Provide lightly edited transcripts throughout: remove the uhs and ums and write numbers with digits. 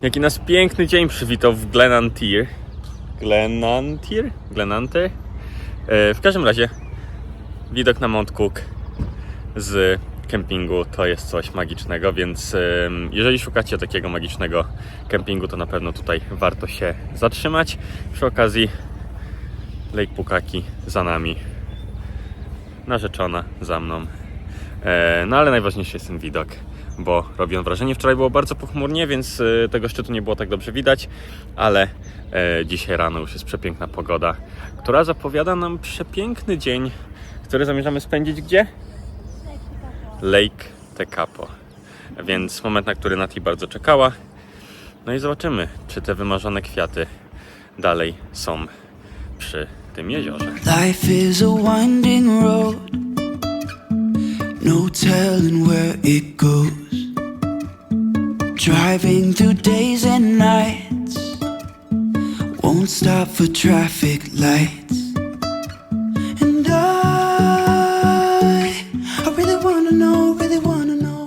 Jaki nas piękny dzień przywitał w Glenantyre. Glenantyre? W każdym razie widok na Mount Cook z kempingu to jest coś magicznego, więc jeżeli szukacie takiego magicznego kempingu, to na pewno tutaj warto się zatrzymać. Przy okazji Lake Pukaki za nami, narzeczona za mną. No ale najważniejszy jest ten widok, bo robi on wrażenie. Wczoraj było bardzo pochmurnie, więc tego szczytu nie było tak dobrze widać, ale dzisiaj rano już jest przepiękna pogoda, która zapowiada nam przepiękny dzień, który zamierzamy spędzić gdzie? Lake Tekapo. Więc moment, na który Nati bardzo czekała. No i zobaczymy, czy te wymarzone kwiaty dalej są przy tym jeziorze. Life is a winding road, no telling where it goes. Driving through days and nights, won't stop for traffic lights. And I really wanna know,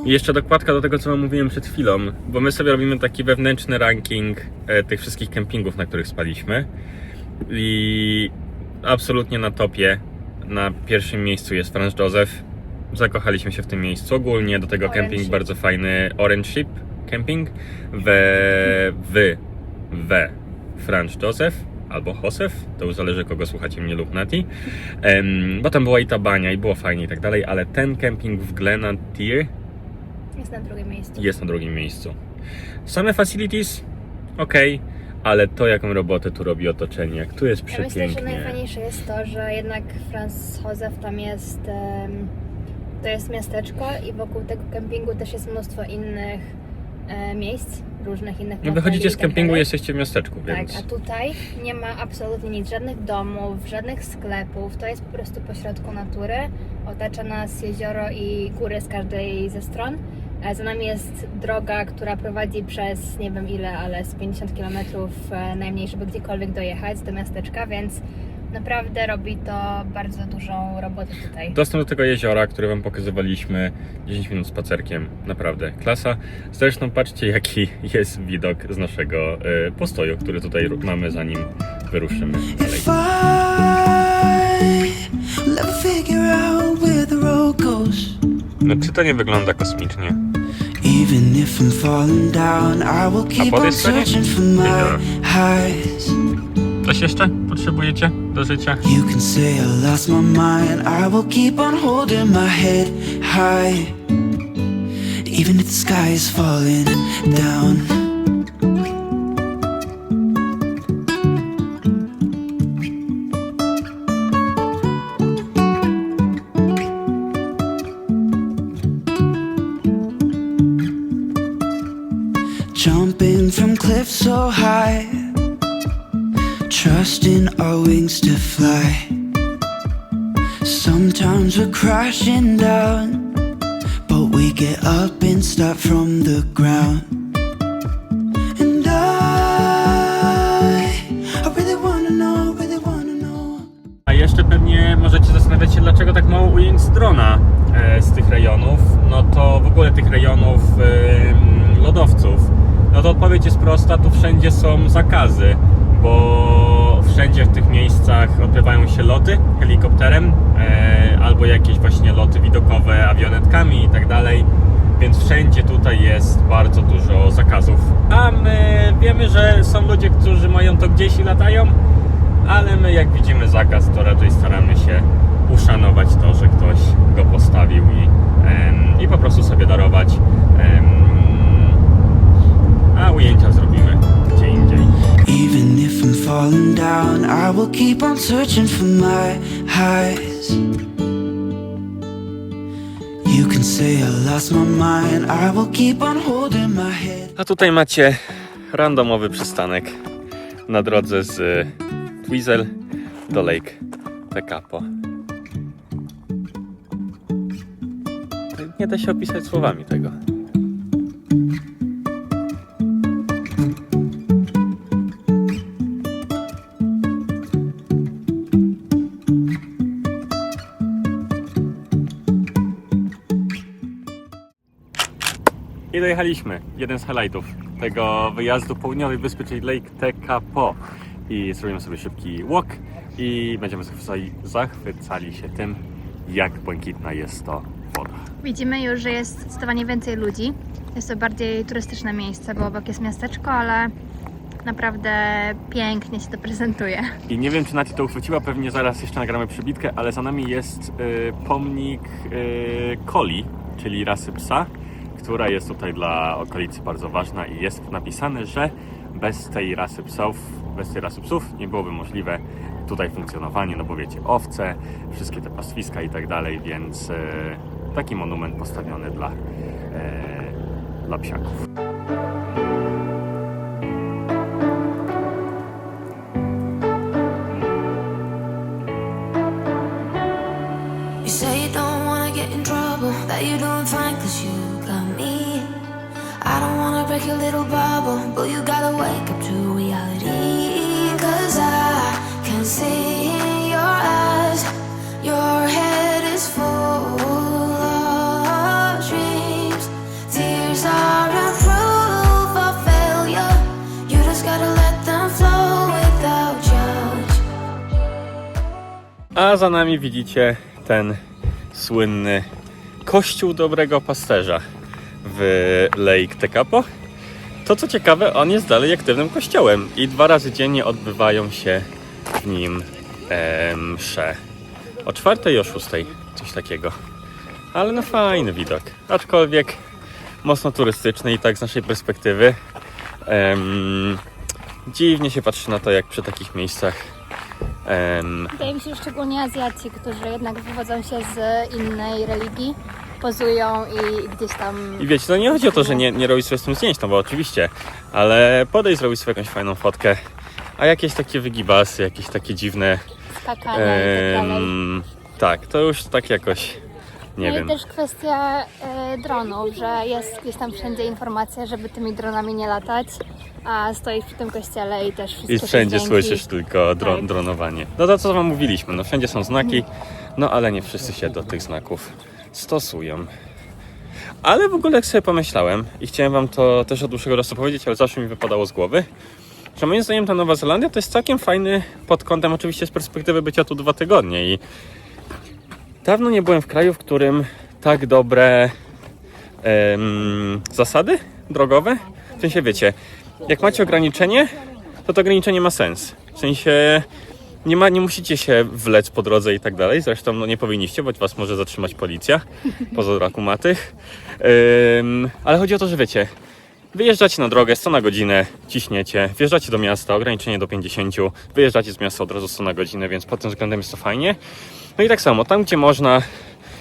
I jeszcze dokładka do tego, co wam mówiłem przed chwilą, bo my sobie robimy taki wewnętrzny ranking tych wszystkich kempingów, na których spaliśmy. I absolutnie na topie, na pierwszym miejscu jest Franz Joseph. Zakochaliśmy się w tym miejscu. Ogólnie do tego kemping bardzo fajny, Orange Ship Camping w Franz Joseph albo Joseph, to już zależy, kogo słuchacie, mnie lub Nati, bo tam była i ta bania i było fajnie i tak dalej, ale ten kemping w Glenantyre jest na drugim miejscu. Same facilities ok, ale to, jaką robotę tu robi otoczenie, jak tu jest przepięknie. Ja myślę, że najfajniejsze jest to, że jednak Franz Joseph tam jest, to jest miasteczko i wokół tego kempingu też jest mnóstwo innych miejsc, różnych innych No wychodzicie z tak kempingu, dalej. jesteście w miasteczku, więc... Tak, a tutaj nie ma absolutnie nic, żadnych domów, żadnych sklepów, to jest po prostu pośrodku natury, otacza nas jezioro i góry z każdej ze stron. Za nami jest droga, która prowadzi przez nie wiem ile, ale z 50 km najmniej, żeby gdziekolwiek dojechać do miasteczka, więc naprawdę robi to bardzo dużą robotę tutaj. Dostęp do tego jeziora, które wam pokazywaliśmy, 10 minut spacerkiem, naprawdę klasa. Zresztą patrzcie, jaki jest widok z naszego postoju, który tutaj mamy, zanim wyruszymy dalej. If I'll ever figure out where the road goes. No czy to nie wygląda kosmicznie? Even if I'm falling down, I will keep po tej on stronie? searching for my Jezioro. highs. Coś jeszcze potrzebujecie do życia? You can say I lost my mind, I will keep on holding my head high. Even if the sky is falling down. Jumping from cliffs so high, trusting our wings to fly. Sometimes we're crashing down, but we get up and start from the ground. And I really wanna know, A jeszcze pewnie możecie zastanawiać się, dlaczego tak mało ujęć z drona z tych rejonów. No to w ogóle tych rejonów lodowców. No to odpowiedź jest prosta, tu wszędzie są zakazy, bo wszędzie w tych miejscach odbywają się loty helikopterem albo jakieś właśnie loty widokowe awionetkami i tak dalej, więc wszędzie tutaj jest bardzo dużo zakazów. A my wiemy, że są ludzie, którzy mają to gdzieś i latają, ale my jak widzimy zakaz, to raczej staramy się uszanować to, że ktoś go postawił i po prostu sobie darować. A ujęcia zrobimy gdzie indziej. even if I'm falling down, I will keep on searching for my highs. You can say I lost my mind, I will keep on holding my head. A tutaj macie randomowy przystanek na drodze z Twizel do Lake Tekapo. Nie da się opisać słowami tego. I dojechaliśmy. Jeden z highlightów tego wyjazdu południowej wyspy, czyli Lake Tekapo. I zrobimy sobie szybki walk i będziemy zachwycali się tym, jak błękitna jest to woda. Widzimy już, że jest zdecydowanie więcej ludzi. Jest to bardziej turystyczne miejsce, bo obok jest miasteczko, ale naprawdę pięknie się to prezentuje. I nie wiem, czy Nati to uchwyciła, pewnie zaraz jeszcze nagramy przybitkę, ale za nami jest pomnik Collie, czyli rasy psa, która jest tutaj dla okolicy bardzo ważna i jest napisane, że bez tej rasy psów nie byłoby możliwe tutaj funkcjonowanie, no bo wiecie, owce, wszystkie te pastwiska i tak dalej, więc taki monument postawiony dla psiaków. You say you don't wanna get in trouble, that you're doing fine cause you got me. I don't wanna break your little bubble, but you gotta wake up to reality. Cause I can see in your eyes, your head is full of dreams. Tears aren't proof of failure, you just gotta let them flow without judge. A za nami widzicie ten słynny kościół dobrego pasterza w Lake Tekapo. To co ciekawe, on jest dalej aktywnym kościołem i 2 razy dziennie odbywają się w nim msze. O 4 i o 6, coś takiego. Ale no fajny widok, aczkolwiek mocno turystyczny i tak z naszej perspektywy dziwnie się patrzy na to, jak przy takich miejscach Wydaje mi się, że szczególnie Azjaci, którzy jednak wywodzą się z innej religii, pozują i gdzieś tam... I wiecie, to nie chodzi o to, że nie robić sobie z tym zdjęć, no bo oczywiście, ale podejść, zrobić sobie jakąś fajną fotkę, a jakieś takie wygibasy, jakieś takie dziwne... skakania i tak dalej. Tak, to już tak jakoś, nie No wiem. i też kwestia dronów, że jest gdzieś tam wszędzie informacja, żeby tymi dronami nie latać, a stoisz przy tym kościele i też wszystkie I wszędzie dźwięki. słyszysz tylko Tak. dronowanie. No to co wam mówiliśmy, no wszędzie są znaki, no ale nie wszyscy się do tych znaków stosują. Ale w ogóle jak sobie pomyślałem i chciałem wam to też od dłuższego czasu powiedzieć, ale zawsze mi wypadało z głowy, że moim zdaniem ta Nowa Zelandia to jest całkiem fajny pod kątem oczywiście z perspektywy bycia tu 2 tygodnie i dawno nie byłem w kraju, w którym tak dobre zasady drogowe, w sensie wiecie, jak macie ograniczenie, to ograniczenie ma sens. W sensie nie musicie się wlec po drodze i tak dalej. Zresztą no, nie powinniście, bo was może zatrzymać policja poza rakumatych. Ale chodzi o to, że wiecie, wyjeżdżacie na drogę 100 na godzinę, ciśniecie, wjeżdżacie do miasta, ograniczenie do 50, wyjeżdżacie z miasta od razu 100 na godzinę, więc pod tym względem jest to fajnie. No i tak samo, tam gdzie można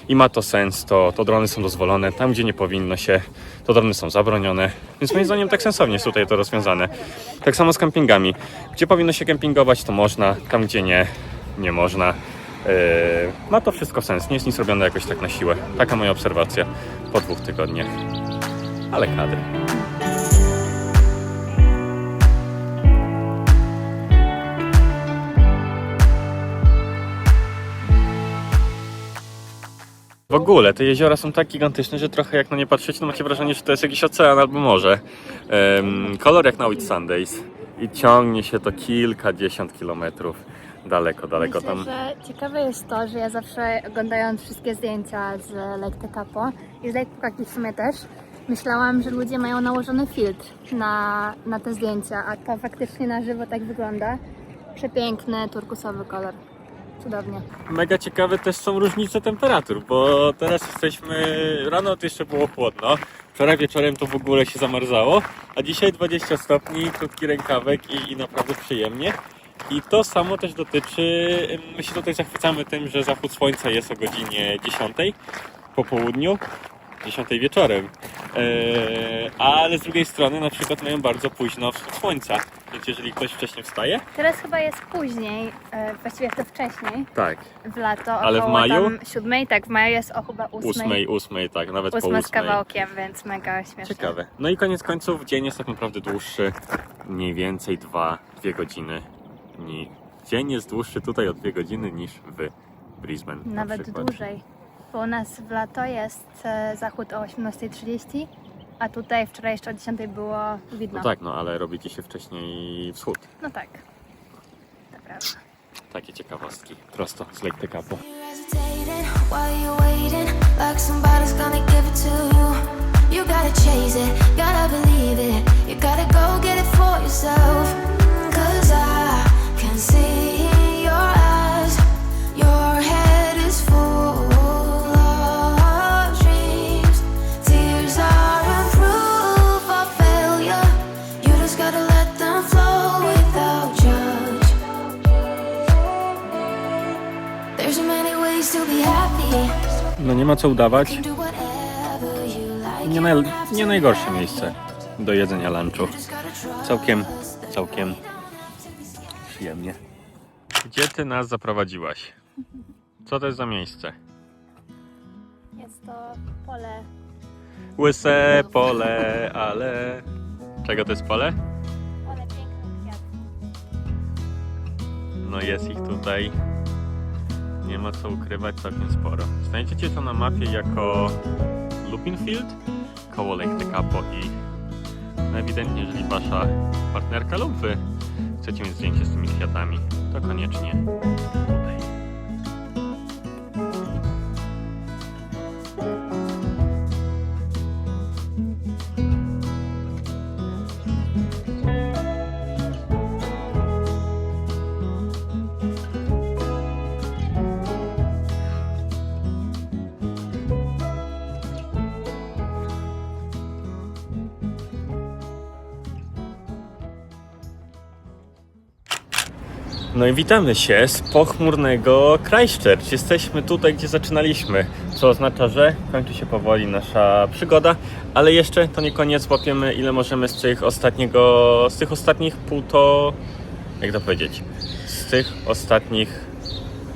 i ma to sens, to drony są dozwolone, tam gdzie nie powinno się, to drony są zabronione, więc moim zdaniem tak sensownie jest tutaj to rozwiązane. Tak samo z kempingami, gdzie powinno się kempingować, to można, tam gdzie nie można. Ma to wszystko sens, nie jest nic robione jakoś tak na siłę. Taka moja obserwacja po 2 tygodniach, ale kadry. W ogóle te jeziora są tak gigantyczne, że trochę jak na nie patrzycie, to macie wrażenie, że to jest jakiś ocean albo morze. Kolor jak na Whitsundays i ciągnie się to kilkadziesiąt kilometrów daleko Myślę, tam. że ciekawe jest to, że ja zawsze oglądając wszystkie zdjęcia z Lake Tekapo i z Lake Pukaki w sumie też, myślałam, że ludzie mają nałożony filtr na te zdjęcia, a to faktycznie na żywo tak wygląda. Przepiękny, turkusowy kolor. Cudownie. Mega ciekawe też są różnice temperatur, bo teraz jesteśmy, rano to jeszcze było chłodno, wczoraj wieczorem to w ogóle się zamarzało, a dzisiaj 20 stopni, krótki rękawek i naprawdę przyjemnie. I to samo też dotyczy, my się tutaj zachwycamy tym, że zachód słońca jest o godzinie 10 po południu, 10 wieczorem, ale z drugiej strony na przykład mają bardzo późno wschód słońca, więc jeżeli ktoś wcześniej wstaje, Teraz chyba jest później, właściwie to wcześniej, tak, w lato, Ale w około maju? tam 7, tak, w maju jest o chyba 8 tak, nawet po 8 z 8. kawałkiem, więc mega śmieszne. Ciekawe. No i koniec końców dzień jest tak naprawdę dłuższy, mniej więcej 2 godziny. Dzień jest dłuższy tutaj o 2 godziny niż w Brisbane. Nawet na przykład. dłużej, bo u nas w lato jest zachód o 18:30, a tutaj wczoraj jeszcze o 10 było widno. No tak, no ale robicie się wcześniej wschód. No tak. To prawda. Takie ciekawostki. Prosto z Lake Tekapo. You're hesitating while you're waiting, like somebody's gonna give it to you. You gotta chase it, gotta believe it. You gotta go get it for yourself. 'Cause I can see in your eyes, your head is full of dreams. Tears aren't proof of failure. You just gotta let them flow without judge. There's so many ways to be happy. No nie ma co udawać. You can do whatever you like. Nie najgorsze miejsce do jedzenia lunchu. Just gotta trust. Całkiem przyjemnie. Gdzie ty nas zaprowadziłaś? Co to jest za miejsce? Jest to pole. Łyse pole, ale... Czego to jest pole? Pole pięknych kwiatów. No jest ich tutaj. Nie ma co ukrywać, całkiem sporo. Znajdziecie to na mapie jako Lupin Field, koło Lake Tekapo i no ewidentnie, jeżeli wasza partnerka lub wy chcecie mieć zdjęcie z tymi kwiatami, to koniecznie tutaj. No i witamy się z pochmurnego Christchurch. Jesteśmy tutaj, gdzie zaczynaliśmy, co oznacza, że kończy się powoli nasza przygoda, ale jeszcze to nie koniec, łapiemy ile możemy z tych ostatnich jak to powiedzieć, z tych ostatnich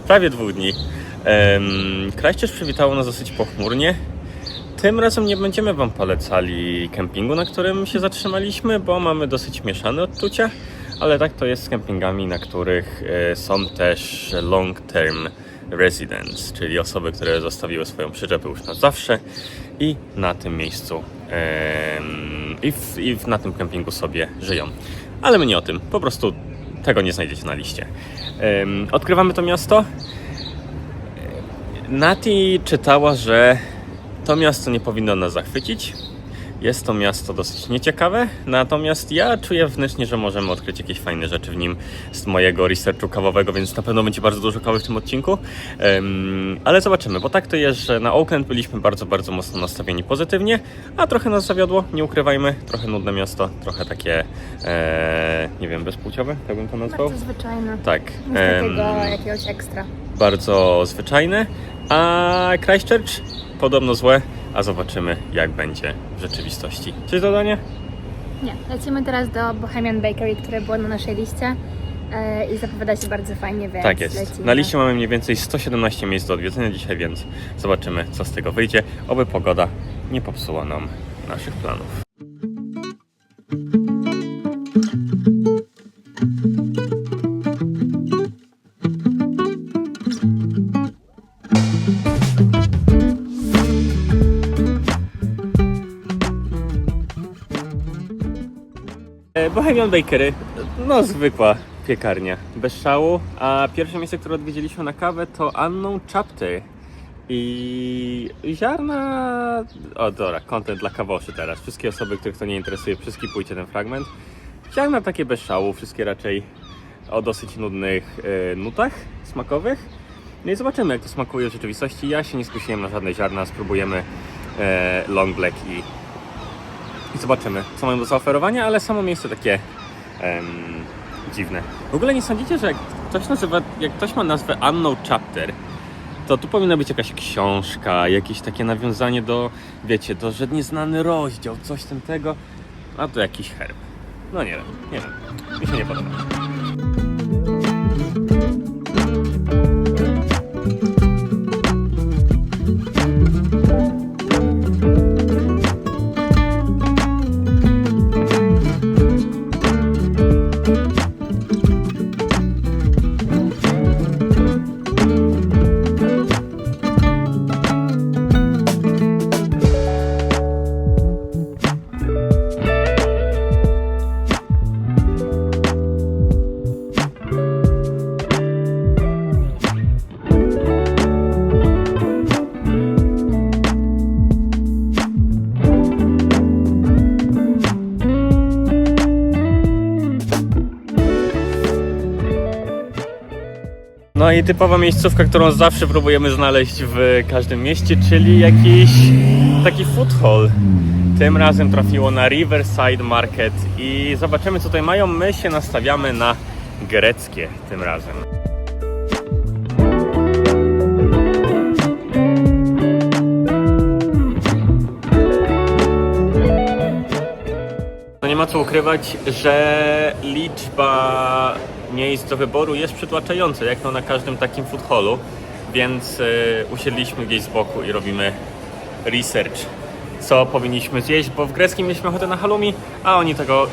prawie 2 dni. Christchurch przywitało nas dosyć pochmurnie. Tym razem nie będziemy wam polecali kempingu, na którym się zatrzymaliśmy, bo mamy dosyć mieszane odczucia. Ale tak to jest z kempingami, na których są też long-term residents, czyli osoby, które zostawiły swoją przyczepę już na zawsze i na tym miejscu na tym kempingu sobie żyją. Ale my nie o tym, po prostu tego nie znajdziecie na liście. Odkrywamy to miasto. Nati czytała, że to miasto nie powinno nas zachwycić. Jest to miasto dosyć nieciekawe, natomiast ja czuję wewnętrznie, że możemy odkryć jakieś fajne rzeczy w nim z mojego researchu kawowego, więc na pewno będzie bardzo dużo kawy w tym odcinku. Ale zobaczymy, bo tak to jest, że na Auckland byliśmy bardzo, bardzo mocno nastawieni pozytywnie, a trochę nas zawiodło, nie ukrywajmy, trochę nudne miasto, trochę takie, nie wiem, bezpłciowe, tak bym to nazwał? Bardzo zwyczajne. Tak. Nic takiego jakiegoś ekstra. Bardzo zwyczajne, a Christchurch podobno złe, a zobaczymy jak będzie w rzeczywistości. Coś dodanie? Nie, lecimy teraz do Bohemian Bakery, które było na naszej liście i zapowiada się bardzo fajnie, więc Tak jest. lecimy. Na liście mamy mniej więcej 117 miejsc do odwiedzenia dzisiaj, więc zobaczymy co z tego wyjdzie. Oby pogoda nie popsuła nam naszych planów. Bohemian Bakery, no zwykła piekarnia, bez szału, a pierwsze miejsce, które odwiedziliśmy na kawę to Unknown Chapter i ziarna, dobra, content dla kawoszy teraz, wszystkie osoby, których to nie interesuje, przeskipujcie ten fragment. Ziarna takie bez szału, wszystkie raczej o dosyć nudnych nutach smakowych. No i zobaczymy jak to smakuje w rzeczywistości, ja się nie skusiłem na żadne ziarna, spróbujemy Long Black i zobaczymy, co mają do zaoferowania, ale samo miejsce takie dziwne. W ogóle nie sądzicie, że jak ktoś ma nazwę Unknown Chapter, to tu powinna być jakaś książka, jakieś takie nawiązanie do, wiecie, to że nieznany rozdział, coś tego, a to jakiś herb. No nie wiem, mi się nie podoba. No i typowa miejscówka, którą zawsze próbujemy znaleźć w każdym mieście, czyli jakiś taki food hall. Tym razem trafiło na Riverside Market i zobaczymy, co tutaj mają. My się nastawiamy na greckie tym razem. No nie ma co ukrywać, że liczba miejsc do wyboru jest przytłaczająca, jak to na każdym takim food hallu, więc usiedliśmy gdzieś z boku i robimy research, co powinniśmy zjeść, bo w greckim mieliśmy ochotę na halloumi, a oni tego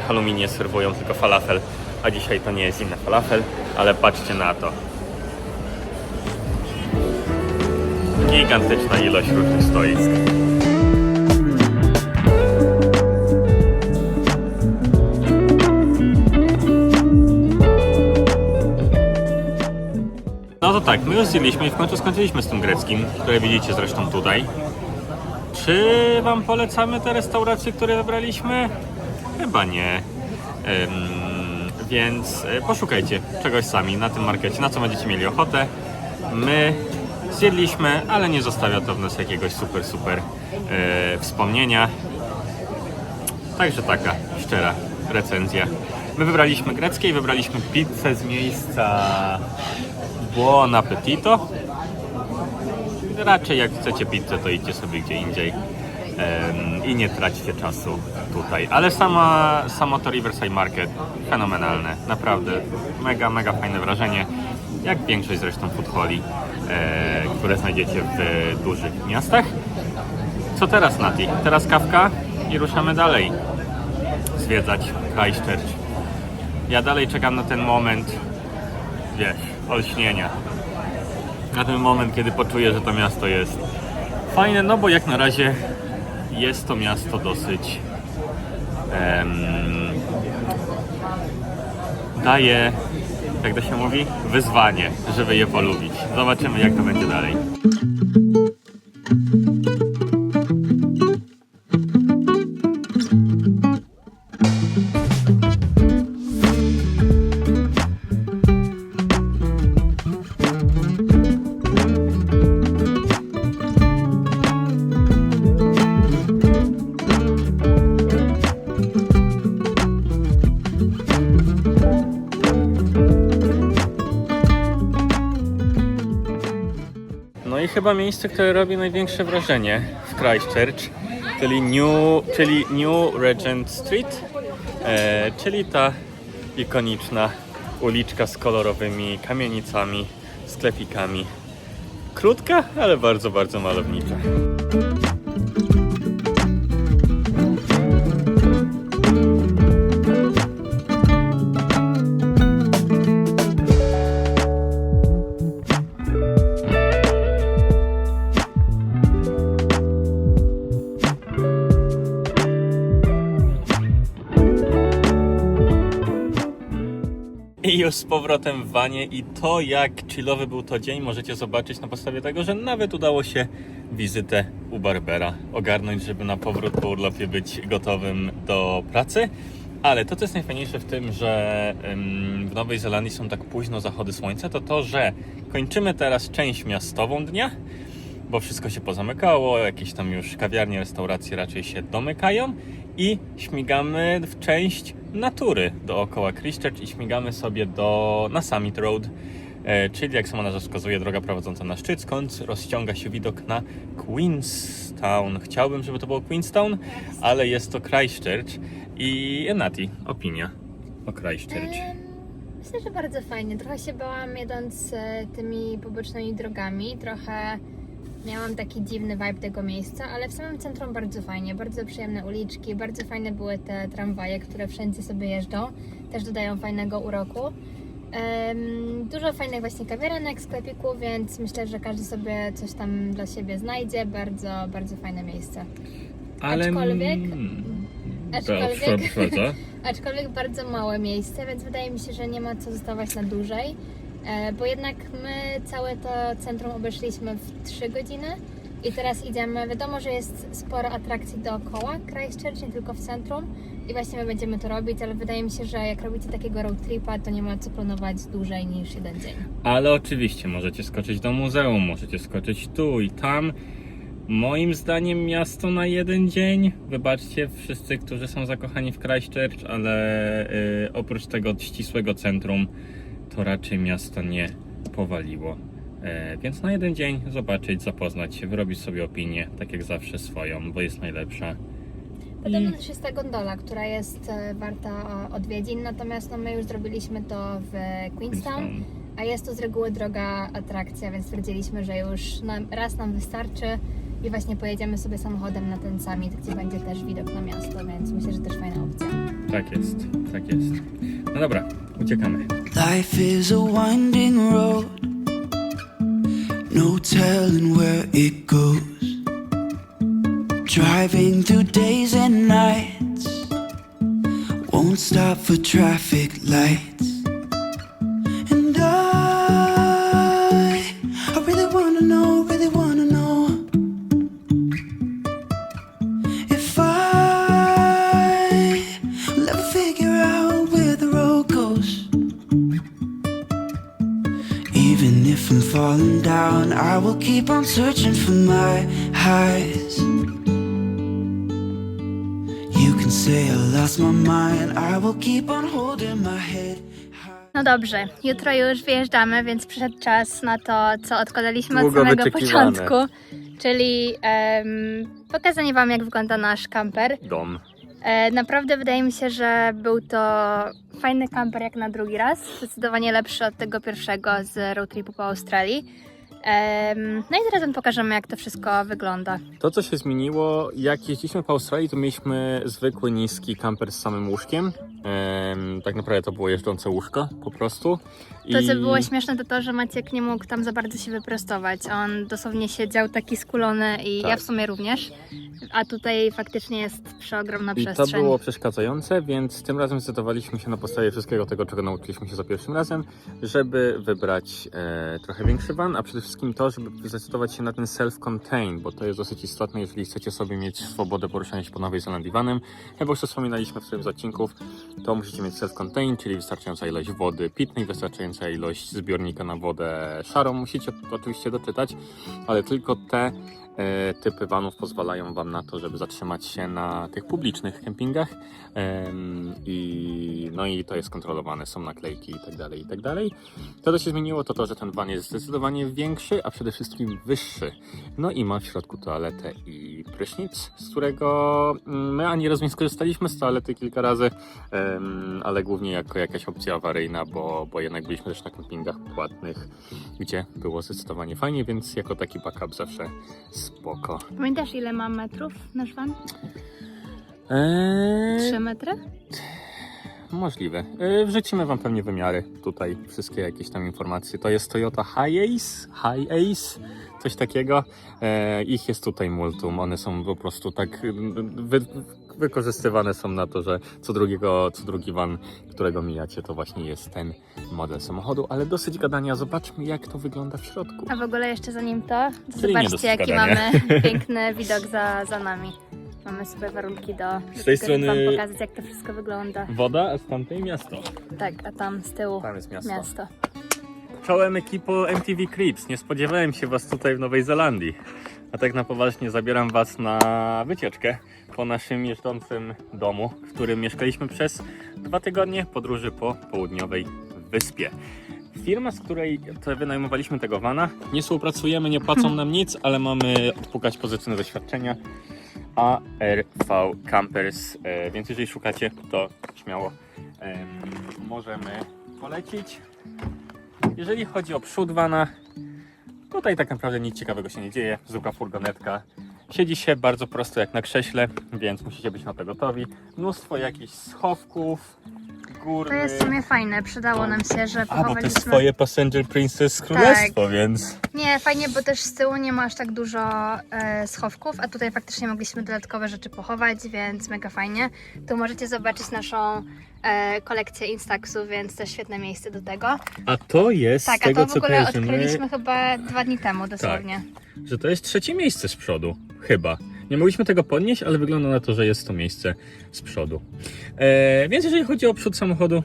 halloumi nie serwują, tylko falafel, a dzisiaj to nie jest inny falafel, ale patrzcie na to. Gigantyczna ilość różnych stoisk. No to tak, my już zjedliśmy i w końcu skończyliśmy z tym greckim, które widzicie zresztą tutaj. Czy wam polecamy te restauracje, które wybraliśmy? Chyba nie. Więc poszukajcie czegoś sami na tym markecie, na co będziecie mieli ochotę. My zjedliśmy, ale nie zostawia to w nas jakiegoś super wspomnienia. Także taka szczera recenzja. My wybraliśmy greckie i wybraliśmy pizzę z miejsca Buon Appetito. Raczej jak chcecie pizzę, to idźcie sobie gdzie indziej i nie traćcie czasu tutaj. Ale samo to Riverside Market fenomenalne. Naprawdę mega fajne wrażenie. Jak większość zresztą food halli, które znajdziecie w dużych miastach. Co teraz, Nati? Teraz kawka i ruszamy dalej zwiedzać Christchurch. Ja dalej czekam na ten moment, wiesz, olśnienia. Na ten moment, kiedy poczuję, że to miasto jest fajne, no bo jak na razie jest to miasto dosyć daje, jak to się mówi, wyzwanie, żeby je polubić. Zobaczymy, jak to będzie dalej. No i chyba miejsce, które robi największe wrażenie w Christchurch, czyli New Regent Street, czyli ta ikoniczna uliczka z kolorowymi kamienicami, sklepikami. Krótka, ale bardzo malownicza. I już z powrotem w wanie i to, jak chillowy był to dzień, możecie zobaczyć na podstawie tego, że nawet udało się wizytę u barbera ogarnąć, żeby na powrót po urlopie być gotowym do pracy. Ale to, co jest najfajniejsze w tym, że w Nowej Zelandii są tak późno zachody słońca, to, że kończymy teraz część miastową dnia, bo wszystko się pozamykało, jakieś tam już kawiarnie, restauracje raczej się domykają i śmigamy w część natury dookoła Christchurch i śmigamy sobie na Summit Road, czyli jak sama nazwa wskazuje, droga prowadząca na szczyt, skąd rozciąga się widok na Queenstown. Chciałbym, żeby to było Queenstown, ale jest to Christchurch. I Nati, opinia o Christchurch? Myślę, że bardzo fajnie. Trochę się bałam jedąc tymi pobocznymi drogami, trochę miałam taki dziwny vibe tego miejsca, ale w samym centrum bardzo fajnie, bardzo przyjemne uliczki, bardzo fajne były te tramwaje, które wszędzie sobie jeżdżą, też dodają fajnego uroku. Dużo fajnych właśnie kawiarenek, sklepików, więc myślę, że każdy sobie coś tam dla siebie znajdzie, bardzo fajne miejsce. Ale... Aczkolwiek bardzo małe miejsce, więc wydaje mi się, że nie ma co zostawać na dłużej, bo jednak my całe to centrum obeszliśmy w 3 godziny i teraz idziemy, wiadomo, że jest sporo atrakcji dookoła Christchurch, nie tylko w centrum i właśnie my będziemy to robić, ale wydaje mi się, że jak robicie takiego road tripa, to nie ma co planować dłużej niż jeden dzień. Ale oczywiście możecie skoczyć do muzeum, możecie skoczyć tu i tam. Moim zdaniem miasto na jeden dzień. Wybaczcie wszyscy, którzy są zakochani w Christchurch, ale oprócz tego ścisłego centrum to raczej miasto nie powaliło. Więc na jeden dzień zobaczyć, zapoznać się, wyrobić sobie opinię, tak jak zawsze swoją, bo jest najlepsza. Podobno też jest ta gondola, która jest warta odwiedzin, natomiast no, my już zrobiliśmy to w Queenstown, a jest to z reguły droga atrakcja, więc stwierdziliśmy, że już raz nam wystarczy i właśnie pojedziemy sobie samochodem na ten summit, gdzie będzie też widok na miasto, więc myślę, że też fajna opcja. Tak jest, tak jest. No dobra, uciekamy. Life is a winding road, no telling where it goes. Driving through days and nights, won't stop for traffic lights. And I really wanna know if I'll ever figure out where the road goes. Even if I'm falling down, I will keep on searching for my highs. You can say I lost my mind, I will keep on holding my head high. No dobrze, jutro już wyjeżdżamy, więc przyszedł czas na to, co odkładaliśmy od Długo samego wyczekiwane. początku, czyli pokazanie Wam, jak wygląda nasz kamper. Dom. Naprawdę wydaje mi się, że był to fajny kamper jak na drugi raz, zdecydowanie lepszy od tego pierwszego z road tripu po Australii. No i teraz Wam pokażemy, jak to wszystko wygląda. To, co się zmieniło, jak jeździliśmy po Australii, to mieliśmy zwykły, niski kamper z samym łóżkiem. Tak naprawdę to było jeżdżące łóżko, po prostu. To, co było śmieszne, to to, że Maciek nie mógł tam za bardzo się wyprostować. On dosłownie siedział taki skulony i Tak. ja w sumie również. A tutaj faktycznie jest przeogromna I to przestrzeń. było przeszkadzające, więc tym razem zdecydowaliśmy się na podstawie wszystkiego tego, czego nauczyliśmy się za pierwszym razem, żeby wybrać trochę większy van, a przede wszystkim to, żeby zdecydować się na ten self-contained, bo to jest dosyć istotne, jeżeli chcecie sobie mieć swobodę poruszania się po Nowej Zelandii vanem. Jak już wspominaliśmy w swoim z odcinków, to musicie mieć self-contained, czyli wystarczająca ilość wody pitnej, wystarczająca ilość zbiornika na wodę szarą. Musicie oczywiście doczytać, ale tylko te typy vanów pozwalają Wam na to, żeby zatrzymać się na tych publicznych kempingach i to jest kontrolowane, są naklejki i tak dalej. To, co się zmieniło, to to, że ten van jest zdecydowanie większy, a przede wszystkim wyższy. No i ma w środku toaletę i prysznic, z którego my ani razu nie skorzystaliśmy z toalety kilka razy, ale głównie jako jakaś opcja awaryjna, bo jednak byliśmy też na kempingach płatnych, gdzie było zdecydowanie fajnie, więc jako taki backup zawsze spoko. Pamiętasz, ile ma metrów nasz van? 3 metry? Możliwe. Wrzucimy Wam pewnie wymiary tutaj, wszystkie jakieś tam informacje. To jest Toyota Hi-Ace, coś takiego. Ich jest tutaj multum, one są po prostu tak wykorzystywane są na to, że co drugi van, którego mijacie, to właśnie jest ten model samochodu, ale dosyć gadania, zobaczmy, jak to wygląda w środku. A w ogóle jeszcze zanim to, Czyli nie zobaczcie, dosyć jaki gadania. mamy piękny widok za nami. Mamy super warunki do Z tej tego, strony żeby Wam pokazać, jak to wszystko wygląda. Woda, a z tamtej miasto. Tak, a tam z tyłu Tam jest miasto. miasto. Czołem ekipo MTV Cribs. Nie spodziewałem się Was tutaj w Nowej Zelandii. A tak na poważnie zabieram Was na wycieczkę po naszym jeżdżącym domu, w którym mieszkaliśmy przez 2 tygodnie podróży po południowej wyspie. Firma, z której to wynajmowaliśmy tego vana, nie współpracujemy, nie płacą nam nic, ale mamy odpukać pozytywne doświadczenia. ARV Campers, więc jeżeli szukacie, to śmiało możemy polecić. Jeżeli chodzi o przód vana, tutaj tak naprawdę nic ciekawego się nie dzieje, zwykła furgonetka. Siedzi się bardzo prosto jak na krześle, więc musicie być na to gotowi. Mnóstwo jakichś schowków, góry. To jest w sumie fajne, przydało nam się, że A, bo to pochowaliśmy... jest twoje Passenger Princess Królestwo, więc... Nie, fajnie, bo też z tyłu nie ma aż tak dużo schowków, a tutaj faktycznie mogliśmy dodatkowe rzeczy pochować, więc mega fajnie. Tu możecie zobaczyć naszą kolekcję Instaxu, więc też świetne miejsce do tego. A to jest Tak, z tego, a to w co ogóle kojarzymy, odkryliśmy chyba 2 dni temu dosłownie. że to jest 3. miejsce z przodu, chyba. Nie mogliśmy tego podnieść, ale wygląda na to, że jest to miejsce z przodu. Więc jeżeli chodzi o przód samochodu,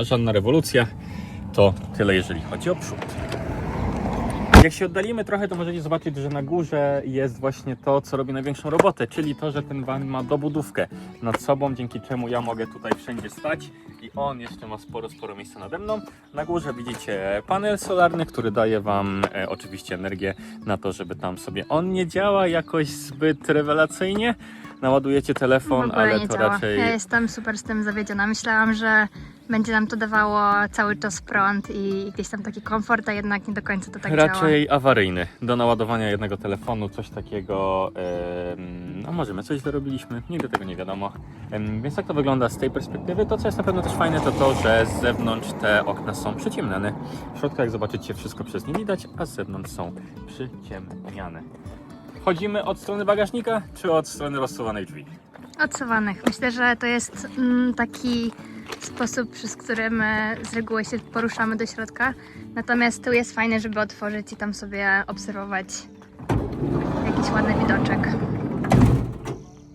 żadna rewolucja. To tyle, jeżeli chodzi o przód. Jak się oddalimy trochę, to możecie zobaczyć, że na górze jest właśnie to, co robi największą robotę, czyli to, że ten van ma dobudówkę nad sobą, dzięki czemu ja mogę tutaj wszędzie stać i on jeszcze ma sporo miejsca nade mną. Na górze widzicie panel solarny, który daje Wam oczywiście energię na to, żeby tam sobie on nie działa jakoś zbyt rewelacyjnie. Naładujecie telefon, ale nie to działa. raczej... Ja jestem super z tym zawiedziona. Myślałam, że będzie nam to dawało cały czas prąd i jakiś tam taki komfort, a jednak nie do końca to tak działa. Raczej awaryjny. Do naładowania jednego telefonu, coś takiego. No może my coś zrobiliśmy, nigdy tego nie wiadomo. Więc tak to wygląda z tej perspektywy. To, co jest na pewno też fajne, to to, że z zewnątrz te okna są przyciemniane. W środku, jak zobaczycie, wszystko przez nie widać, a z zewnątrz są przyciemniane. Wchodzimy od strony bagażnika, czy od strony rozsuwanych drzwi? Odsuwanych. Myślę, że to jest taki sposób, przez który my z reguły się poruszamy do środka. Natomiast tu jest fajne, żeby otworzyć i tam sobie obserwować jakiś ładny widoczek.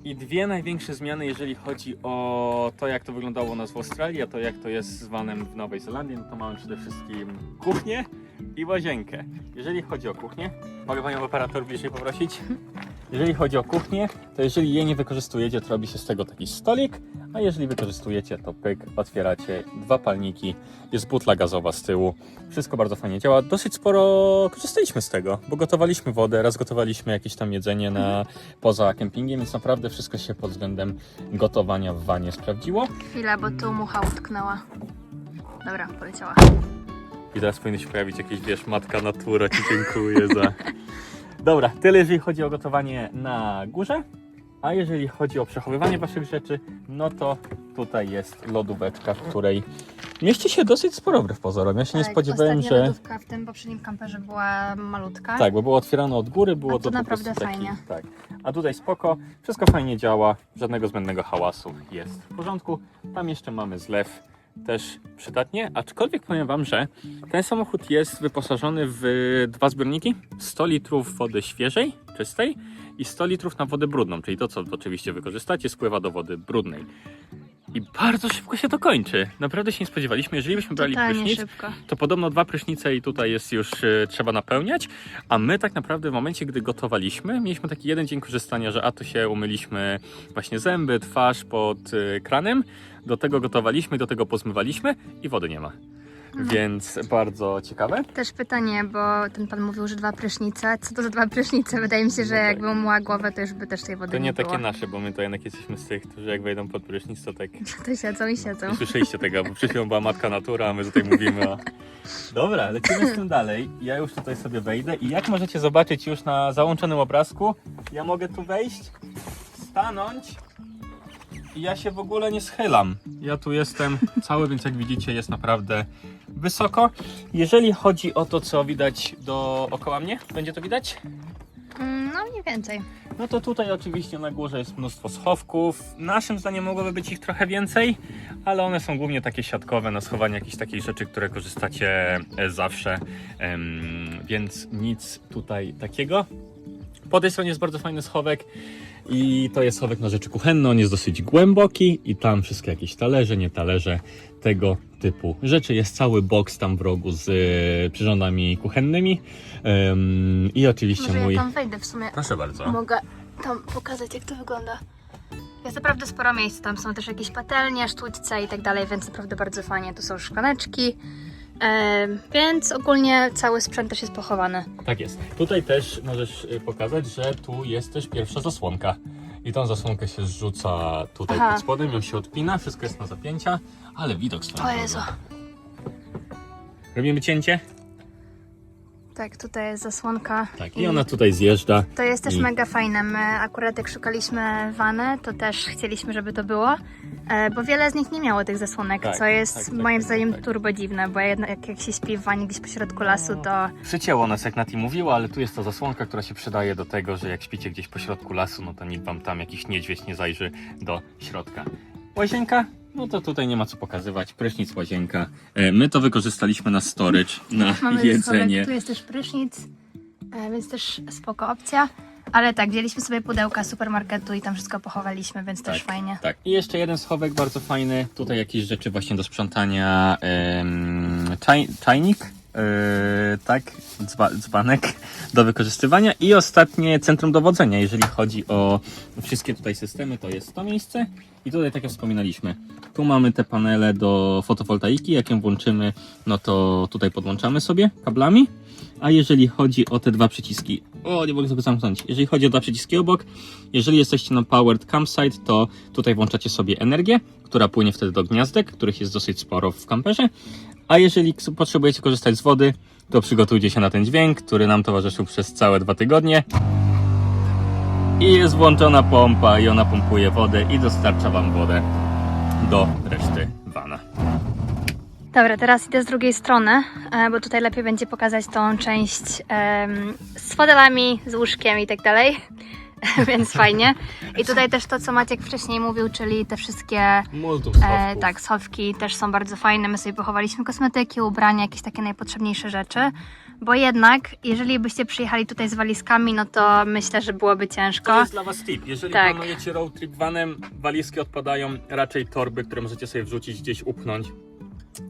I dwie największe zmiany, jeżeli chodzi o to, jak to wyglądało u nas w Australii, a to jak to jest z vanem w Nowej Zelandii, no to mamy przede wszystkim kuchnię i łazienkę. Jeżeli chodzi o kuchnię, mogę Panią operator bliżej poprosić? Jeżeli chodzi o kuchnię, to jeżeli jej nie wykorzystujecie, to robi się z tego taki stolik, a jeżeli wykorzystujecie, to pyk, otwieracie, dwa palniki, jest butla gazowa z tyłu, wszystko bardzo fajnie działa. Dosyć sporo korzystaliśmy z tego, bo gotowaliśmy wodę, raz gotowaliśmy jakieś tam jedzenie poza kempingiem, więc naprawdę wszystko się pod względem gotowania w wanie sprawdziło. Chwila, bo tu mucha utknęła. Dobra, poleciała. I teraz powinno się pojawić jakieś, wiesz, matka natura, ci dziękuję za... Dobra, tyle jeżeli chodzi o gotowanie na górze, a jeżeli chodzi o przechowywanie Waszych rzeczy, no to tutaj jest lodóweczka, w której mieści się dosyć sporo wbrew pozorom. Ja się nie spodziewałem, ostatnia że... lodówka w tym poprzednim kamperze była malutka. Tak, bo było otwierane od góry, było A tu to po naprawdę prostu taki... fajnie. Tak. A tutaj spoko, wszystko fajnie działa, żadnego zbędnego hałasu jest w porządku. Tam jeszcze mamy zlew, też przydatnie, aczkolwiek powiem Wam, że ten samochód jest wyposażony w dwa zbiorniki, 100 litrów wody świeżej, czystej i 100 litrów na wodę brudną, czyli to, co oczywiście wykorzystacie, spływa do wody brudnej. I bardzo szybko się to kończy. Naprawdę się nie spodziewaliśmy. Jeżeli byśmy brali Totalnie prysznic, szybko. to podobno 2 prysznice i tutaj jest już trzeba napełniać, a my tak naprawdę w momencie, gdy gotowaliśmy, mieliśmy taki jeden dzień korzystania, że a to się umyliśmy właśnie zęby, twarz pod kranem, do tego gotowaliśmy, do tego pozmywaliśmy i wody nie ma. Więc bardzo ciekawe. Też pytanie, bo ten pan mówił, że 2 prysznice. Co to za 2 prysznice? Wydaje mi się, że No tak. jakby umyła głowę, to już by też tej wody To nie było. takie nasze, bo my to jednak jesteśmy z tych, którzy jak wejdą pod prysznic, to tak... To siedzą i siedzą. Nie słyszeliście tego, bo przed chwilą była matka natura, a my tutaj mówimy o... Dobra, lecimy z tym dalej. Ja już tutaj sobie wejdę i jak możecie zobaczyć już na załączonym obrazku, ja mogę tu wejść, stanąć i ja się w ogóle nie schylam. Ja tu jestem cały, więc jak widzicie jest naprawdę wysoko. Jeżeli chodzi o to, co widać dookoła mnie, będzie to widać? No mniej więcej. No to tutaj oczywiście na górze jest mnóstwo schowków. Naszym zdaniem mogłoby być ich trochę więcej, ale one są głównie takie siatkowe na schowanie jakichś takich rzeczy, które korzystacie zawsze, więc nic tutaj takiego. Po tej stronie jest bardzo fajny schowek i to jest schowek na rzeczy kuchenne, on jest dosyć głęboki i tam wszystkie jakieś talerze, nie talerze, tego typu rzeczy. Jest cały boks tam w rogu z przyrządami kuchennymi i oczywiście Może mój... ja tam wejdę w sumie. Proszę bardzo. Mogę tam pokazać, jak to wygląda. Jest naprawdę sporo miejsc, tam są też jakieś patelnie, sztućce i tak dalej, więc naprawdę bardzo fajnie. Tu są szklaneczki, więc ogólnie cały sprzęt też jest pochowany. Tak jest. Tutaj też możesz pokazać, że tu jest też pierwsza zasłonka. I tą zasłonkę się zrzuca tutaj Aha. pod spodem, ją się odpina, wszystko jest na zapięcia, ale widok swoją O Jezu. drogą. Robimy cięcie? Tak, tutaj jest zasłonka. Tak, i ona tutaj zjeżdża. To jest też I- mega fajne. My akurat jak szukaliśmy wany, to też chcieliśmy, żeby to było, bo wiele z nich nie miało tych zasłonek, Tak, co jest tak, moim tak, zdaniem tak. turbo dziwne, bo jednak jak się śpi w wanie gdzieś pośrodku lasu, to Przycięło nas, jak Nati mówiła, ale tu jest ta zasłonka, która się przydaje do tego, że jak śpicie gdzieś po środku lasu, no to nikt wam tam jakiś niedźwiedź nie zajrzy do środka. Łazienka? No to tutaj nie ma co pokazywać. Prysznic, łazienka. My to wykorzystaliśmy na storage, na mamy jedzenie. Tu jest też prysznic, więc też spoko opcja. Ale tak, wzięliśmy sobie pudełka z supermarketu i tam wszystko pochowaliśmy, więc też fajnie. Tak. I jeszcze jeden schowek bardzo fajny. Tutaj jakieś rzeczy właśnie do sprzątania. Czajnik. Tak, dzbanek do wykorzystywania. I ostatnie centrum dowodzenia, jeżeli chodzi o wszystkie tutaj systemy, to jest to miejsce. I tutaj, tak jak wspominaliśmy, tu mamy te panele do fotowoltaiki. Jak ją włączymy, no to tutaj podłączamy sobie kablami. A jeżeli chodzi o te dwa przyciski, nie mogę sobie zamknąć. Jeżeli chodzi o dwa przyciski obok, jeżeli jesteście na Powered Campsite, to tutaj włączacie sobie energię, która płynie wtedy do gniazdek, których jest dosyć sporo w kamperze. A jeżeli potrzebujecie korzystać z wody, to przygotujcie się na ten dźwięk, który nam towarzyszył przez całe 2 tygodnie. I jest włączona pompa i ona pompuje wodę i dostarcza wam wodę do reszty vana. Dobra, teraz idę z drugiej strony, bo tutaj lepiej będzie pokazać tą część z fotelami, z łóżkiem i tak dalej, więc fajnie. I tutaj też to, co Maciek wcześniej mówił, czyli te wszystkie tak, schowki też są bardzo fajne. My sobie pochowaliśmy kosmetyki, ubrania, jakieś takie najpotrzebniejsze rzeczy, bo jednak, jeżeli byście przyjechali tutaj z walizkami, no to myślę, że byłoby ciężko. To jest dla was tip. Jeżeli Tak. planujecie road trip vanem, walizki odpadają, raczej torby, które możecie sobie wrzucić, gdzieś upchnąć.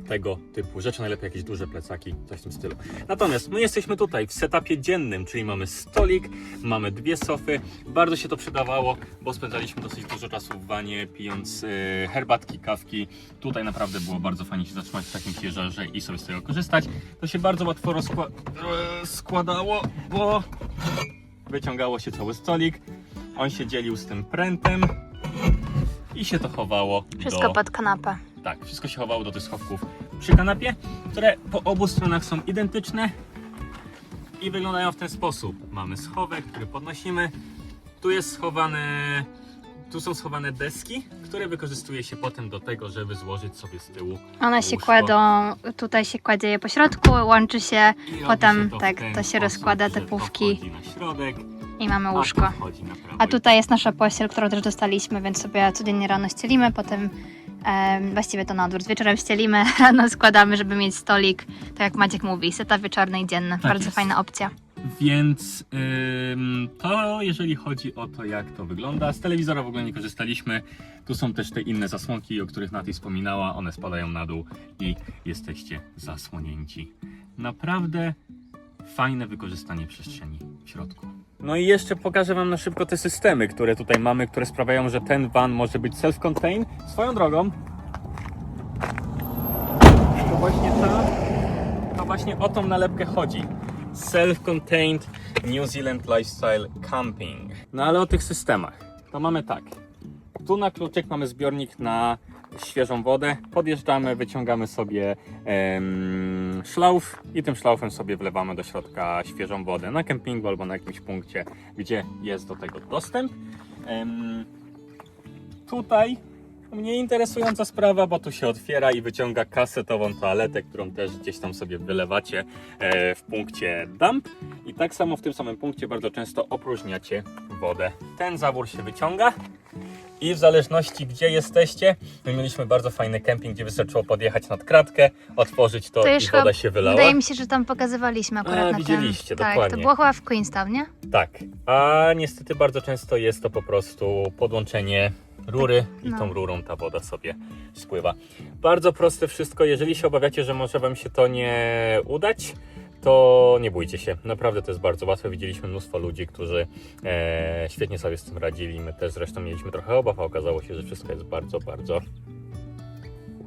Tego typu rzeczy, najlepiej jakieś duże plecaki, coś w tym stylu. Natomiast my jesteśmy tutaj w setupie dziennym, czyli mamy stolik, mamy 2 sofy. Bardzo się to przydawało, bo spędzaliśmy dosyć dużo czasu w wanie, pijąc herbatki, kawki. Tutaj naprawdę było bardzo fajnie się zatrzymać w takim ciężarze i sobie z tego korzystać. To się bardzo łatwo składało, bo wyciągało się cały stolik. On się dzielił z tym prętem i się to chowało Wszystko pod kanapę. Tak, wszystko się chowało do tych schowków przy kanapie, które po obu stronach są identyczne i wyglądają w ten sposób. Mamy schowek, który podnosimy. Tu są schowane deski, które wykorzystuje się potem do tego, żeby złożyć sobie z tyłu One się łóżko. kładą, tutaj się kładzie je po środku, łączy się, I robi potem się to w tak, ten to się sposób, rozkłada te że półki to wchodzi na środek, i mamy a łóżko. to wchodzi na prawo A i tutaj jest nasza pościel, którą też dostaliśmy, więc sobie codziennie rano ścielimy, potem właściwie to na odwrót. Wieczorem ścielimy, rano składamy, żeby mieć stolik, tak jak Maciek mówi, setup wieczorny i dzienny. Bardzo jest. fajna opcja. Więc to jeżeli chodzi o to, jak to wygląda. Z telewizora w ogóle nie korzystaliśmy. Tu są też te inne zasłonki, o których Nati wspominała. One spadają na dół i jesteście zasłonięci. Naprawdę fajne wykorzystanie przestrzeni w środku. No i jeszcze pokażę wam na szybko te systemy, które tutaj mamy, które sprawiają, że ten van może być self-contained. Swoją drogą, to właśnie o tą nalepkę chodzi. Self-contained New Zealand Lifestyle Camping. No ale o tych systemach to mamy tak. Tu na kluczyk mamy zbiornik na świeżą wodę. Podjeżdżamy, wyciągamy sobie szlauf i tym szlaufem sobie wlewamy do środka świeżą wodę na kempingu albo na jakimś punkcie, gdzie jest do tego dostęp. Tutaj mniej interesująca sprawa, bo tu się otwiera i wyciąga kasetową toaletę, którą też gdzieś tam sobie wylewacie w punkcie dump. I tak samo w tym samym punkcie bardzo często opróżniacie wodę. Ten zawór się wyciąga i w zależności gdzie jesteście, my mieliśmy bardzo fajny kemping, gdzie wystarczyło podjechać nad kratkę, otworzyć to i woda się wylała. Wydaje mi się, że tam pokazywaliśmy akurat na widzieliście, tym. dokładnie. Tak, to było chyba w Queenstown, nie? Tak, a niestety bardzo często jest to po prostu podłączenie rury i tą rurą ta woda sobie spływa. Bardzo proste wszystko, jeżeli się obawiacie, że może wam się to nie udać, to nie bójcie się, naprawdę to jest bardzo łatwe. Widzieliśmy mnóstwo ludzi, którzy świetnie sobie z tym radzili. My też zresztą mieliśmy trochę obaw, a okazało się, że wszystko jest bardzo, bardzo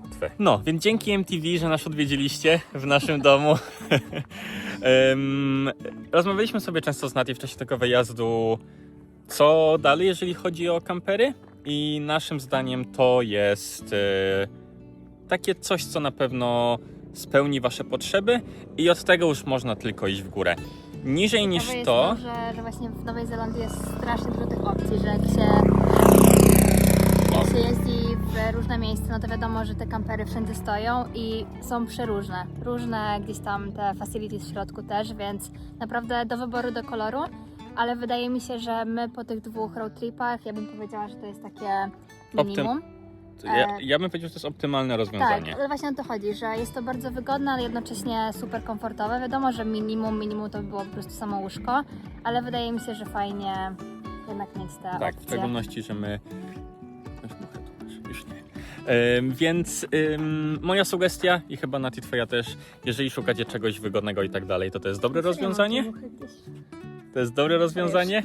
łatwe. No, więc dzięki MTV, że nas odwiedziliście w naszym domu. Rozmawialiśmy sobie często z Nati w czasie tego wyjazdu, co dalej, jeżeli chodzi o kampery. I naszym zdaniem to jest takie coś, co na pewno spełni wasze potrzeby i od tego już można tylko iść w górę. Niżej niż Ciekawe to... jest to, że właśnie w Nowej Zelandii jest strasznie dużo tych opcji, że jak się jeździ w różne miejsca, no to wiadomo, że te kampery wszędzie stoją i są przeróżne. Różne gdzieś tam te facilities w środku też, więc naprawdę do wyboru, do koloru. Ale wydaje mi się, że my po tych 2 road tripach, ja bym powiedziała, że to jest takie minimum. Ja bym powiedział, że to jest optymalne rozwiązanie. Tak, ale właśnie o to chodzi, że jest to bardzo wygodne, ale jednocześnie super komfortowe. Wiadomo, że minimum to by było po prostu samo łóżko, ale wydaje mi się, że fajnie jednak mieć te Tak, w opcje. szczególności, że my... Już nie. Więc moja sugestia i chyba Nati twoja też, jeżeli szukacie czegoś wygodnego i tak dalej, to jest dobre rozwiązanie. To jest dobre rozwiązanie.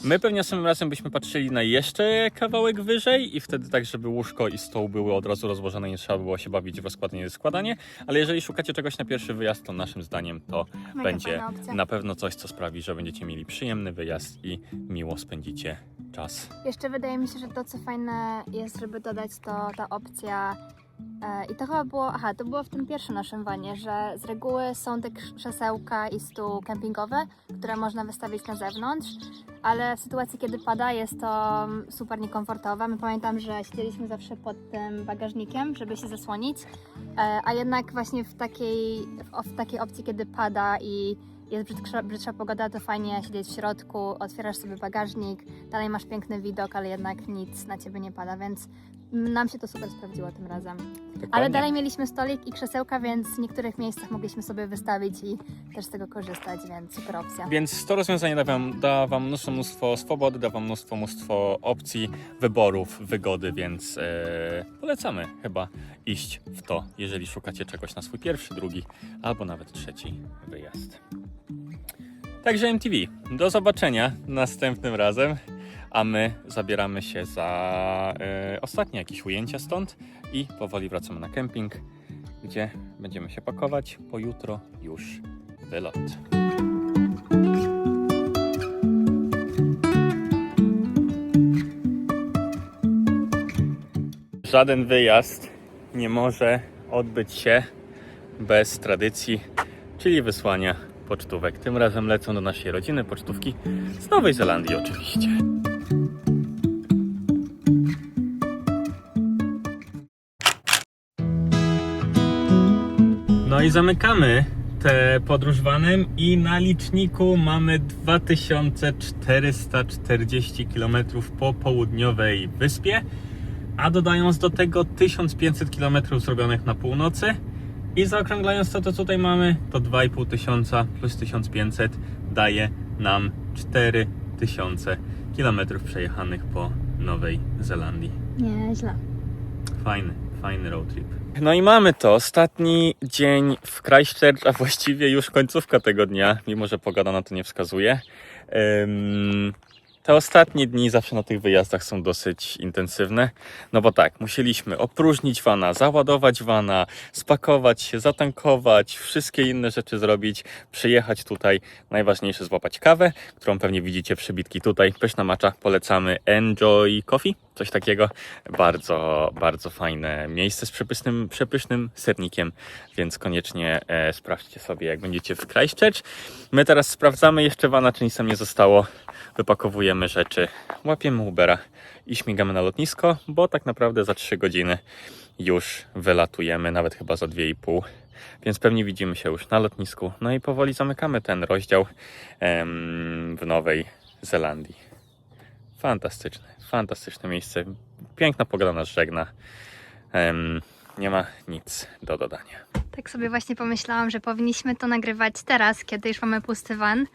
My pewnie następnym razem byśmy patrzyli na jeszcze kawałek wyżej i wtedy tak, żeby łóżko i stół były od razu rozłożone, nie trzeba było się bawić w rozkładanie i składanie. Ale jeżeli szukacie czegoś na pierwszy wyjazd, to naszym zdaniem to Mega będzie fajna opcja. na pewno coś, co sprawi, że będziecie mieli przyjemny wyjazd i miło spędzicie czas. Jeszcze wydaje mi się, że to co fajne jest, żeby dodać, to ta opcja i to chyba było, to było w tym pierwszym naszym vanie, że z reguły są te krzesełka i stół kempingowe, które można wystawić na zewnątrz, ale w sytuacji, kiedy pada, jest to super niekomfortowe. My pamiętam, że siedzieliśmy zawsze pod tym bagażnikiem, żeby się zasłonić, a jednak właśnie w takiej opcji, kiedy pada i jest brzydsza pogoda, to fajnie siedzieć w środku, otwierasz sobie bagażnik, dalej masz piękny widok, ale jednak nic na ciebie nie pada, więc nam się to super sprawdziło tym razem. Dokładnie. Ale dalej mieliśmy stolik i krzesełka, więc w niektórych miejscach mogliśmy sobie wystawić i też z tego korzystać, więc super opcja. Więc to rozwiązanie da wam mnóstwo swobody, da wam mnóstwo opcji, wyborów, wygody, więc polecamy chyba iść w to, jeżeli szukacie czegoś na swój pierwszy, drugi albo nawet trzeci wyjazd. Także MTV, do zobaczenia następnym razem, a my zabieramy się za ostatnie jakieś ujęcia stąd i powoli wracamy na kemping, gdzie będziemy się pakować, bo jutro już wylot. Żaden wyjazd nie może odbyć się bez tradycji, czyli wysłania pocztówek. Tym razem lecą do naszej rodziny pocztówki z Nowej Zelandii oczywiście. No i zamykamy tę podróż vanem i na liczniku mamy 2440 km po południowej wyspie, a dodając do tego 1500 km zrobionych na północy i zaokrąglając to, co tutaj mamy, to 2500 plus 1500 daje nam 4000 km przejechanych po Nowej Zelandii. Nieźle. Fajny road trip. No i mamy to, ostatni dzień w Christchurch, a właściwie już końcówka tego dnia, mimo że pogoda na to nie wskazuje. Te ostatnie dni zawsze na tych wyjazdach są dosyć intensywne, no bo tak, musieliśmy opróżnić vana, załadować vana, spakować się, zatankować, wszystkie inne rzeczy zrobić, przyjechać tutaj, najważniejsze złapać kawę, którą pewnie widzicie przybitki tutaj, pyszna macza, polecamy Enjoy Coffee, coś takiego, bardzo fajne miejsce z przepysznym sernikiem, więc koniecznie sprawdźcie sobie, jak będziecie w Christchurch. My teraz sprawdzamy jeszcze vana, czy nic tam nie zostało, wypakowujemy rzeczy, łapiemy Ubera i śmigamy na lotnisko, bo tak naprawdę za 3 godziny już wylatujemy, nawet chyba za 2,5, więc pewnie widzimy się już na lotnisku. No i powoli zamykamy ten rozdział w Nowej Zelandii. Fantastyczne miejsce, piękna pogoda nas żegna, nie ma nic do dodania. Tak sobie właśnie pomyślałam, że powinniśmy to nagrywać teraz, kiedy już mamy pusty van.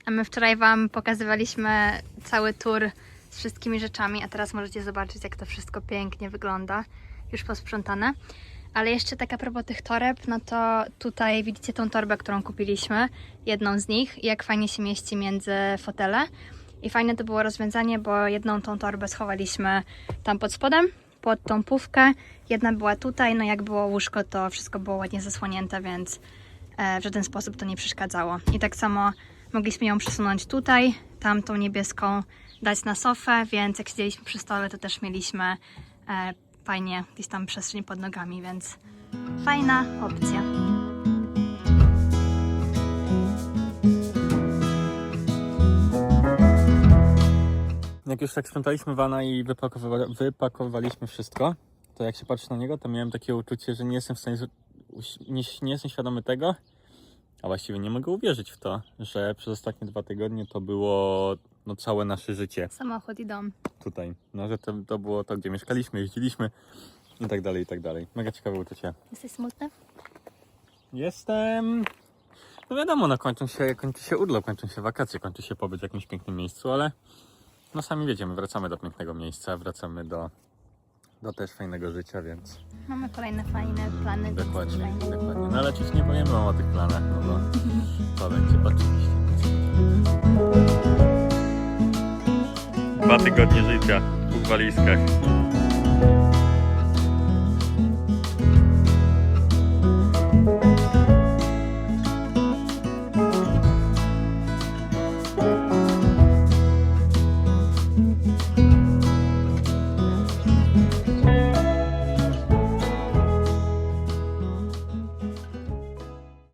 A my wczoraj Wam pokazywaliśmy cały tour z wszystkimi rzeczami, a teraz możecie zobaczyć, jak to wszystko pięknie wygląda, już posprzątane. Ale jeszcze tak a propos tych toreb, no to tutaj widzicie tą torbę, którą kupiliśmy, jedną z nich, jak fajnie się mieści między fotele. I fajne to było rozwiązanie, bo jedną tą torbę schowaliśmy tam pod spodem, pod tą pufkę, jedna była tutaj, no jak było łóżko, to wszystko było ładnie zasłonięte, więc w żaden sposób to nie przeszkadzało. I tak samo mogliśmy ją przesunąć tutaj, tamtą niebieską dać na sofę, więc jak siedzieliśmy przy stole, to też mieliśmy fajnie gdzieś tam przestrzeń pod nogami, więc fajna opcja. Jak już tak sprzątaliśmy vana i wypakowaliśmy wszystko, to jak się patrzy na niego, to miałem takie uczucie, że nie jestem w stanie, nie jestem świadomy tego, a właściwie nie mogę uwierzyć w to, że przez ostatnie 2 tygodnie to było no całe nasze życie Samochód i dom. tutaj. No, że to było to, gdzie mieszkaliśmy, jeździliśmy i tak dalej, i tak dalej. Mega ciekawe uczucie. Jesteś smutny? Jestem... No wiadomo, no kończy się urlop, kończą się wakacje, kończy się pobyt w jakimś pięknym miejscu, ale no sami wiecie, my wracamy do pięknego miejsca, wracamy do też fajnego życia, więc Mamy kolejne fajne plany. dokładnie, Fajne. dokładnie. No ale oczywiście nie powiemy wam o tych planach, no bo to będzie oczywiście. 2 tygodnie życia w 2 walizkach.